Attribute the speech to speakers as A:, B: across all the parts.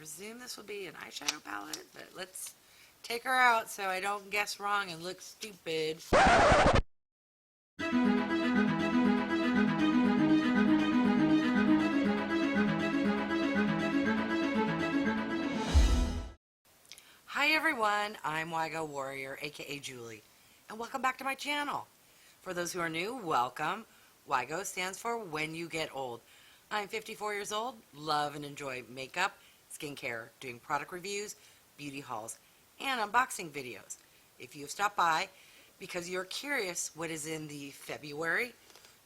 A: presume this will be an eyeshadow palette, but let's take her out so I don't guess wrong and look stupid. Hi everyone, I'm Wygo Warrior, aka Julie, and welcome back to my channel. For those who are new, welcome. Wygo stands for When You Get Old. I'm 54 years old, love and enjoy makeup, skincare, doing product reviews, beauty hauls, and unboxing videos. If you have stopped by because you're curious what is in the February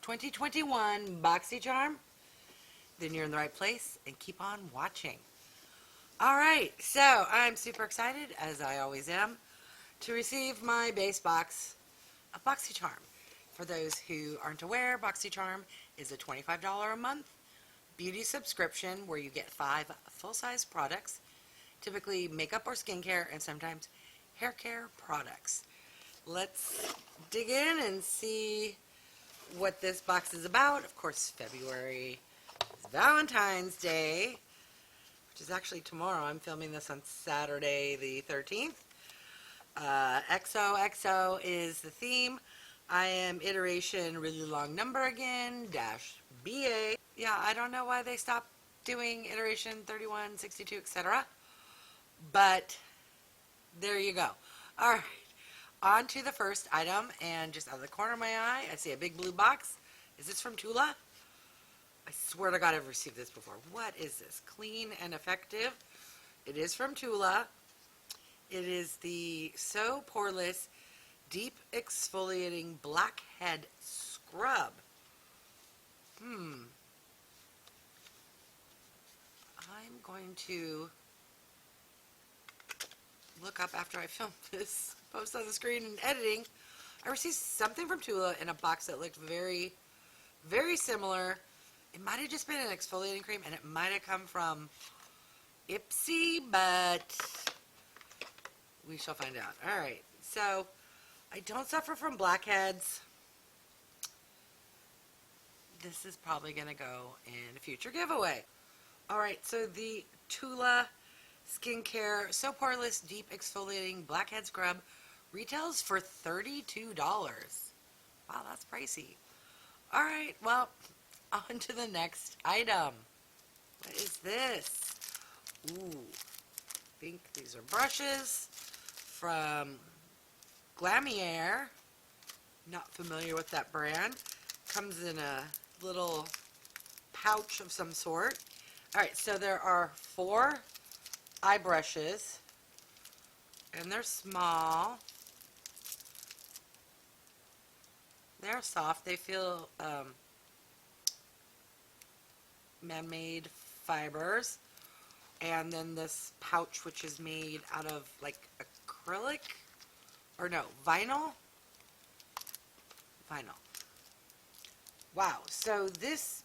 A: 2021 Boxycharm, then you're in the right place and keep on watching. Alright, so I'm super excited, as I always am, to receive my base box of Boxycharm. For those who aren't aware, Boxycharm is a $25 a month beauty subscription where you get 5 full-size products, typically makeup or skincare, and sometimes hair care products. Let's dig in and see what this box is about. Of course, February is Valentine's Day, which is actually tomorrow. I'm filming this on Saturday the 13th. XOXO is the theme. I am iteration really long number again, -BA. Yeah, I don't know why they stopped doing iteration 31, 62, etc. But there you go. Alright, on to the first item, and just out of the corner of my eye, I see a big blue box. Is this from TULA? I swear to God I've received this before. What is this? Clean and Effective. It is from TULA. It is the So Poreless Deep Exfoliating Blackhead Scrub. I'm going to look up after I film this, post on the screen and editing. I received something from TULA in a box that looked very, very similar. It might have just been an exfoliating cream, and it might have come from Ipsy, but we shall find out. Alright, so I don't suffer from blackheads. This is probably going to go in a future giveaway. Alright, so the TULA Skincare So Poreless Deep Exfoliating Blackhead Scrub retails for $32. Wow, that's pricey. Alright, well, on to the next item. What is this? Ooh, I think these are brushes from GLAMIERRE. Not familiar with that brand. Comes in a little pouch of some sort. Alright, so there are 4 eye brushes, and they're small. They're soft. They feel man-made fibers. And then this pouch, which is made out of like acrylic, or no, vinyl. Wow, so this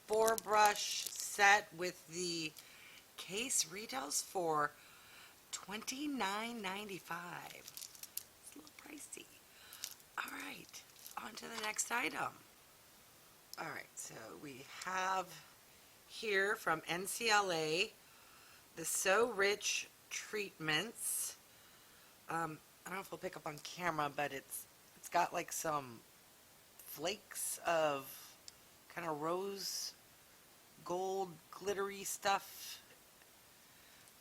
A: 4-brush set with the case retails for $29.95. It's a little pricey. Alright, on to the next item. Alright, so we have here from NCLA the So Rich treatments. I don't know if we'll pick up on camera, but it's got like some flakes of kind of rose gold glittery stuff.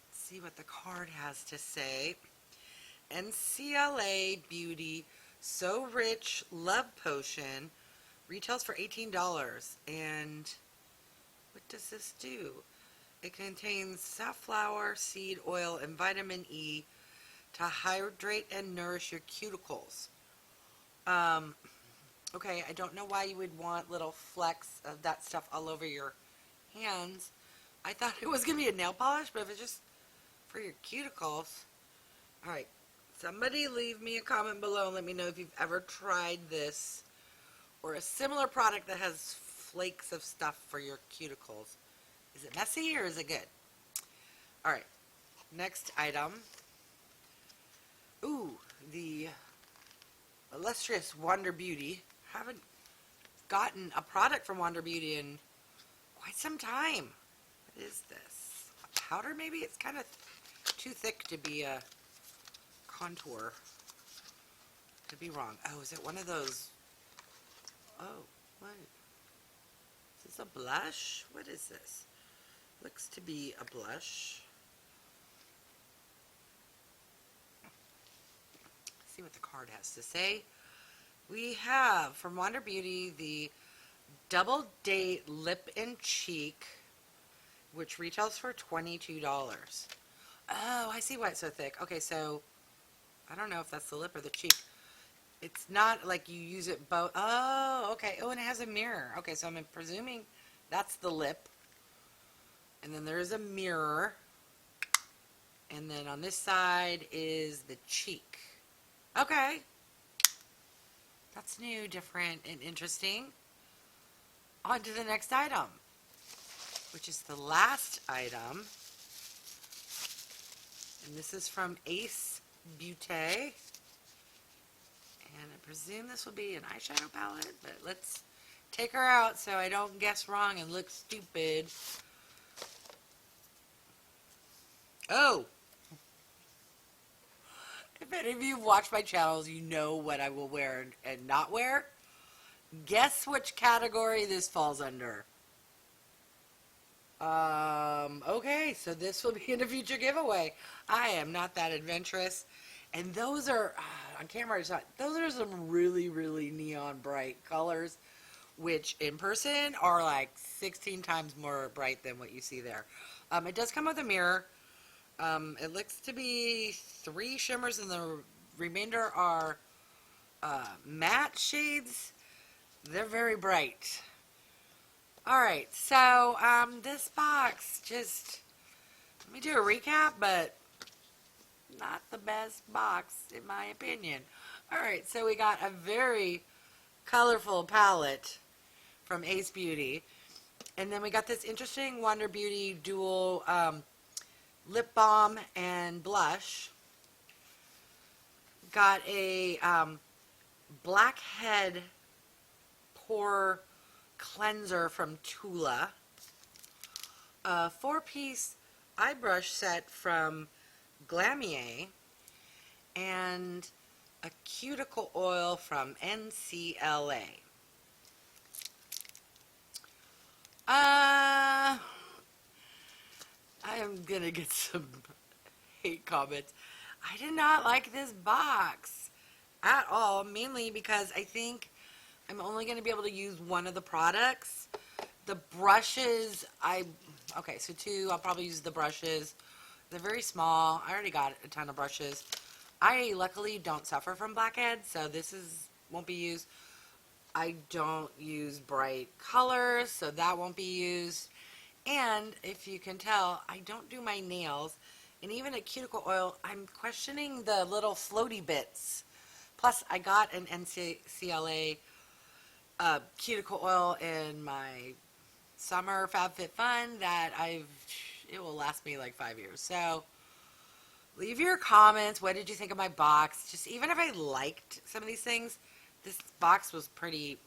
A: Let's see what the card has to say. NCLA Beauty So Rich Love Potion retails for $18. And what does this do? It contains safflower seed oil and vitamin E to hydrate and nourish your cuticles. Okay, I don't know why you would want little flecks of that stuff all over your hands. I thought it was going to be a nail polish, but if it's just for your cuticles. Alright, somebody leave me a comment below and let me know if you've ever tried this or a similar product that has flakes of stuff for your cuticles. Is it messy or is it good? Alright, next item. Ooh, the illustrious Wander Beauty. Haven't gotten a product from Wander Beauty in quite some time. What is this? A powder maybe. It's kind of too thick to be a contour. Could be wrong. Oh, is it one of those? Oh, what? Is this a blush? What is this? Looks to be a blush. Let's see what the card has to say. We have from Wander Beauty the Double Date Lip and Cheek, which retails for $22. Oh, I see why it's so thick. Okay, so I don't know if that's the lip or the cheek. It's not like you use it both. Oh, okay. Oh, and it has a mirror. Okay, so I'm presuming that's the lip. And then there is a mirror. And then on this side is the cheek. Okay. That's new, different, and interesting. On to the next item, which is the last item. And this is from BEAUTE. And I presume this will be an eyeshadow palette, but let's take her out so I don't guess wrong and look stupid. Oh! If any of you have watched my channels, you know what I will wear and not wear. Guess which category this falls under. Okay, so this will be in a future giveaway. I am not that adventurous. And those are, on camera I saw, those are some really, really neon bright colors, which in person are like 16 times more bright than what you see there. It does come with a mirror. It looks to be 3 shimmers and the remainder are matte shades. They're very bright. Alright, so this box, just, let me do a recap, but not the best box in my opinion. Alright, so we got a very colorful palette from Ace Beauty. And then we got this interesting Wander Beauty dual lip balm and blush. Got a Blackhead pore cleanser from TULA. A 4-piece eye brush set from GLAMIERRE. And a cuticle oil from NCLA. I am going to get some hate comments. I did not like this box at all, mainly because I think I'm only going to be able to use one of the products. The brushes, okay, so 2, I'll probably use the brushes. They're very small. I already got a ton of brushes. I luckily don't suffer from blackhead, so this won't be used. I don't use bright colors, so that won't be used. And if you can tell, I don't do my nails. And even a cuticle oil, I'm questioning the little floaty bits. Plus, I got an NCLA cuticle oil in my summer FabFitFun that it will last me like 5 years. So, leave your comments. What did you think of my box? Just even if I liked some of these things, this box was pretty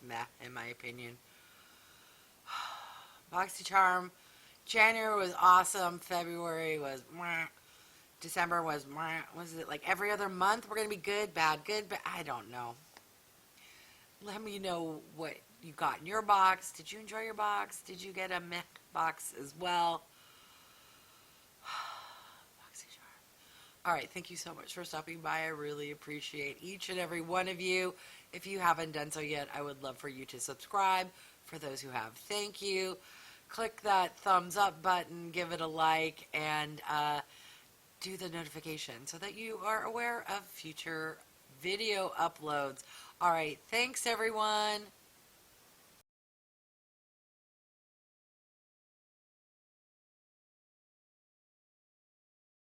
A: meh, in my opinion. Boxycharm. January was awesome. February was meh. December was meh. Was it like every other month we're going to be good, bad, good, but I don't know. Let me know what you got in your box. Did you enjoy your box? Did you get a meh box as well? Boxycharm. Alright, thank you so much for stopping by. I really appreciate each and every one of you. If you haven't done so yet, I would love for you to subscribe. For those who have, thank you. Click that thumbs up button, give it a like, and do the notification so that you are aware of future video uploads. Alright, thanks everyone.